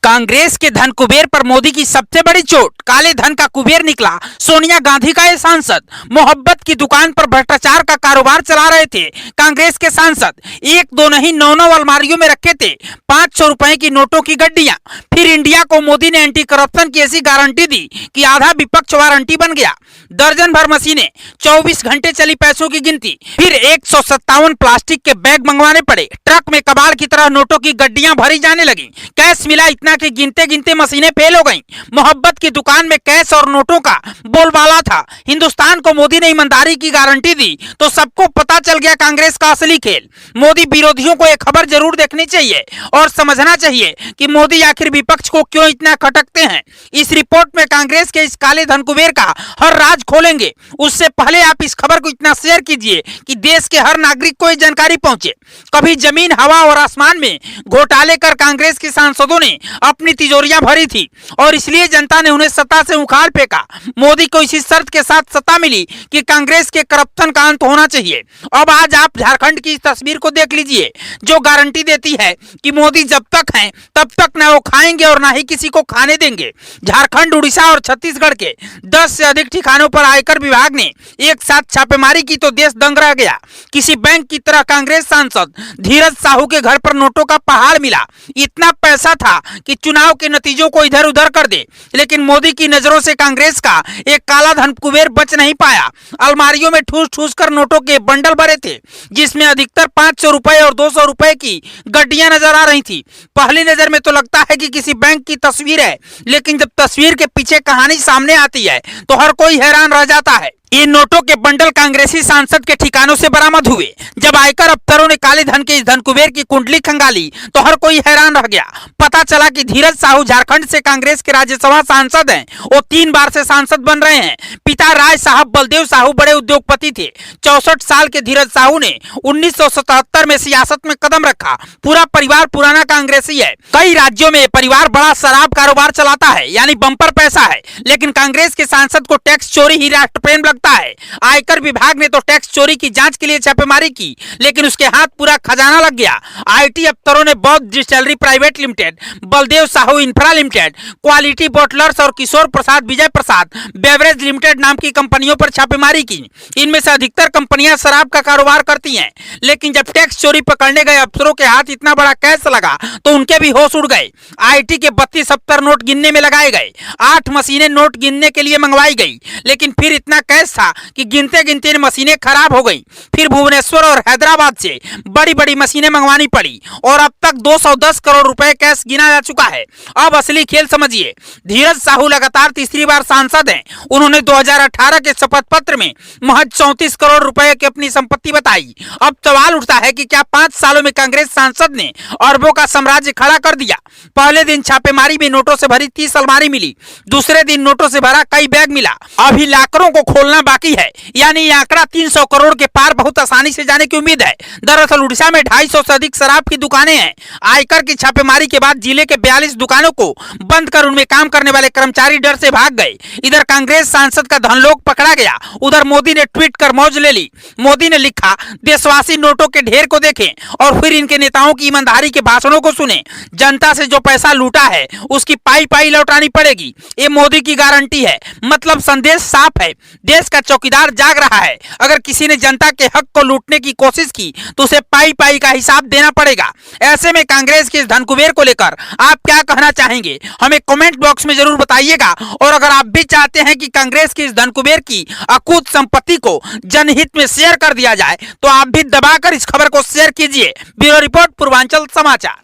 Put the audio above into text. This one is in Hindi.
कांग्रेस के धन कुबेर पर मोदी की सबसे बड़ी चोट। काले धन का कुबेर निकला सोनिया गांधी का ये सांसद। मोहब्बत की दुकान पर भ्रष्टाचार का कारोबार चला रहे थे कांग्रेस के सांसद। एक दो नहीं, नौ अलमारियों में रखे थे 500 रुपए की नोटों की गड्डियां। फिर इंडिया को मोदी ने एंटी करप्शन की ऐसी गारंटी दी कि आधा विपक्ष वारंटी बन गया। दर्जन भर मशीनें, 24 घंटे चली पैसों की गिनती। फिर 157 प्लास्टिक के बैग मंगवाने पड़े। ट्रक में कबाड़ की तरह नोटों की गड्डियां भरी जाने लगी। कैश मिला इतना कि गिनते गिनते मशीनें फेल हो गईं। मोहब्बत की दुकान में कैश और नोटों का बोलबाला था। हिंदुस्तान को मोदी ने ईमानदारी की गारंटी दी तो सबको पता चल गया कांग्रेस का असली खेल। मोदी विरोधियों को एक खबर जरूर देखनी चाहिए और समझना चाहिए कि मोदी आखिर विपक्ष को क्यों इतना खटकते हैं। इस रिपोर्ट में कांग्रेस के इस काले धन कुबेर का हर राज खोलेंगे। उससे पहले आप इस खबर को इतना शेयर कीजिए कि देश के हर नागरिक को ये जानकारी पहुंचे। कभी जमीन, हवा और आसमान में घोटाले कर कांग्रेस के सांसदों ने अपनी तिजोरियां भरी थी और इसलिए जनता ने उन्हें सत्ता से उखाड़ फेंका। मोदी को इसी शर्त के साथ सत्ता मिली कि कांग्रेस के करप्शन का अंत होना चाहिए। अब आज आप झारखंड की इस तस्वीर को देख लीजिए जो गारंटी देती है कि मोदी जब तक हैं तब तक न वो खाएंगे और न ही किसी को खाने देंगे। झारखंड, उड़ीसा और छत्तीसगढ़ के 10 से अधिक ठिकानों पर आयकर विभाग ने एक साथ छापेमारी की तो देश दंग रह गया। किसी बैंक की तरह कांग्रेस सांसद धीरज साहू के घर पर नोटों का पहाड़ मिला। इतना पैसा था कि चुनाव के नतीजों को इधर उधर कर दे, लेकिन मोदी की नजरों से कांग्रेस का एक काला धन कुबेर बच नहीं पाया। अलमारियों में ठूस ठूस कर नोटों के बंडल भरे थे जिसमें अधिकतर 500 रुपए और 200 रुपए की गड्डियां नजर आ रही थी। पहली नजर में तो लगता है कि किसी बैंक की तस्वीर है, लेकिन जब तस्वीर के पीछे कहानी सामने आती है तो हर कोई हैरान रह जाता है। इन नोटों के बंडल कांग्रेसी सांसद के ठिकानों से बरामद हुए। जब आयकर अफसरों ने काले धन के इस धन कुबेर की कुंडली खंगाली तो हर कोई हैरान रह गया। पता चला कि धीरज साहू झारखंड से कांग्रेस के राज्यसभा सांसद हैं। वो 3 बार से सांसद बन रहे हैं। पिता राय साहब बलदेव साहू बड़े उद्योगपति थे। 64 साल के धीरज साहू ने 1977 में सियासत में कदम रखा। पूरा परिवार पुराना कांग्रेसी है। कई राज्यों में परिवार बड़ा शराब कारोबार चलाता है, यानी बम्पर पैसा है। लेकिन कांग्रेस के सांसद को टैक्स चोरी ही राष्ट्रप्रेम लगता है। आयकर विभाग ने तो टैक्स चोरी की जांच के लिए छापेमारी की, लेकिन उसके हाथ पूरा खजाना लग गया। आईटी अफसरों ने Bauddh distillery private limited, Baldev Sahu infra limited, quality bottlers और किशोर प्रसाद विजय प्रसाद बेवरेज लिमिटेड नाम की कंपनियों पर छापेमारी की। इनमें से अधिकतर कंपनियां शराब का कारोबार करती हैं। लेकिन जब टैक्स चोरी पकड़ने गए अफसरों के हाथ इतना बड़ा कैश लगा तो उनके भी होश उड़ गए। आईटी के 32-70 नोट गिनने में लगाए गए। 8 मशीनें नोट गिनने के लिए मंगवाई गई, लेकिन फिर इतना कैश था कि गिनते गिनते मशीनें खराब हो गई। फिर भुवनेश्वर और हैदराबाद से बड़ी बड़ी मशीनें मंगवानी पड़ी और अब तक 210 करोड़ रुपए कैश गिना जा चुका है। अब असली खेल समझिए। धीरज साहू लगातार तीसरी बार सांसद हैं। उन्होंने 2018 के शपथ पत्र में महज 34 करोड़ रुपए की अपनी संपत्ति बताई। अब सवाल उठता है कि क्या 5 सालों में कांग्रेस सांसद ने अरबों का साम्राज्य खड़ा कर दिया। पहले दिन छापेमारी में नोटों से भरी 30 अलमारी मिली। दूसरे दिन नोटों से भरा कई बैग मिला। अभी लाकरों को खोलना बाकी है, यानी ये आंकड़ा 300 करोड़ के पार बहुत आसानी से जाने की उम्मीद है। दरअसल उड़ीसा में 250 से अधिक शराब की दुकानें हैं। आयकर की छापेमारी के बाद जिले के 42 दुकानों को बंद कर उनमें काम करने वाले कर्मचारी डर से भाग गए। इधर कांग्रेस सांसद का धनलोक पकड़ा गया, उधर मोदी ने ट्वीट कर मौज ले ली। मोदी ने लिखा, देशवासी नोटों के ढेर को देखें और फिर इनके नेताओं की ईमानदारी के भाषणों को सुने। जनता से जो पैसा लूटा है उसकी पाई पाई लौटानी पड़ेगी। ये मोदी की गारंटी है। मतलब संदेश साफ है, देश का चौकीदार जाग रहा है। अगर किसी ने जनता के हक को लूटने की कोशिश की तो उसे पाई पाई का हिसाब देना पड़ेगा। ऐसे में कांग्रेस के इस धन कुबेर को लेकर आप क्या कहना चाहेंगे, हमें कमेंट बॉक्स में जरूर बताइएगा। और अगर आप भी चाहते हैं कि कांग्रेस की इस धन कुबेर की अकूत संपत्ति को जनहित में शेयर कर दिया जाए तो आप भी दबाकर इस खबर को शेयर कीजिए। ब्यूरो रिपोर्ट, पूर्वांचल समाचार।